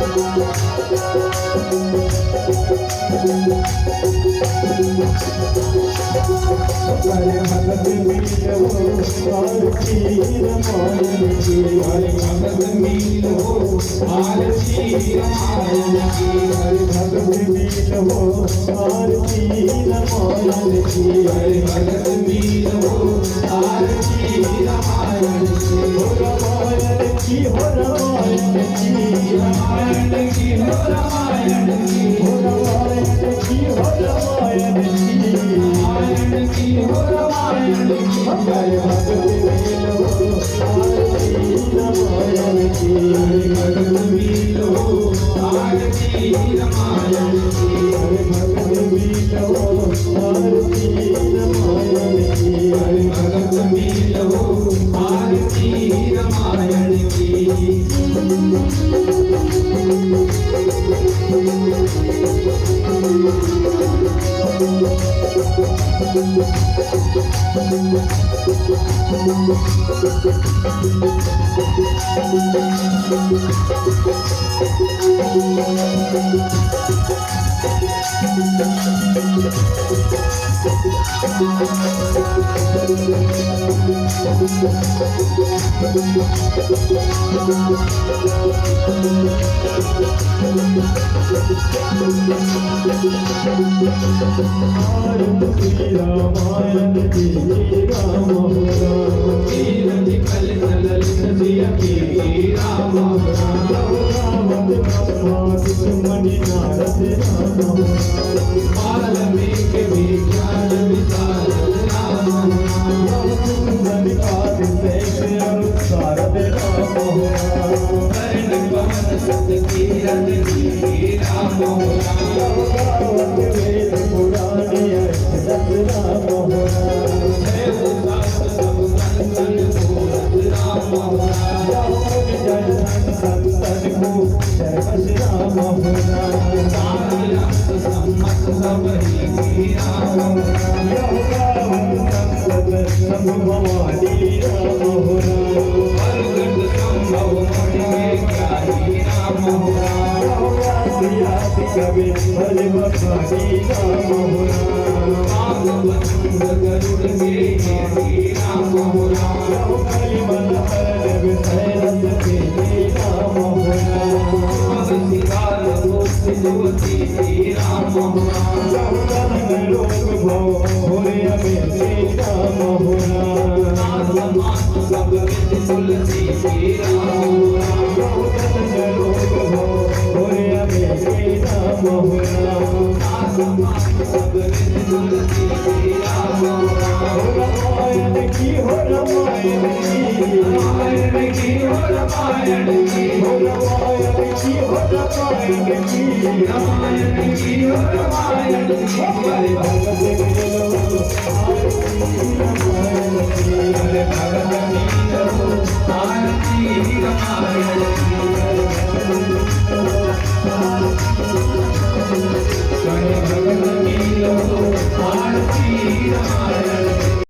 भगत मिलो आरती रामायण की, हरे भगत मिलो आरती रामायण की, हरे भगत मिलो आरती रामायण की, हरे भगत मिलो आरती रामायण की, हो रामायण की, हो रामायण की, रामायण की, हो रामायण की, हो रामायण की, हो रामायण की, रामायण की, हो रामायण की, हरे भगत मिलो आरती रामायण की, हरे भगत मिलो आरती रामायण की, हरे भगत मिलो आरती रामायण की, हरे भगत मिलो आरती रामायण की। रामायण की राम कीरति कल ललित जिया की राम मणि नारद राम वाल्मीकि विज्ञान विशारद राम शारद राम कर्ण पवन सत कीरत राम वेद पुराण दस राम संतन को जय राम सम्मत सब भवानी राम कवि हरे भवानी राम गरुड़ के राम रामायण की, हो रामायण की, रामायण की, हो रामायण की, हो रामायण की, हो रामायण की, रामायण की, हो रामायण की, हरे भगत मिलो रामायण की, हरे भगत मिलो आरती रामायण की, हरे भगत मिलो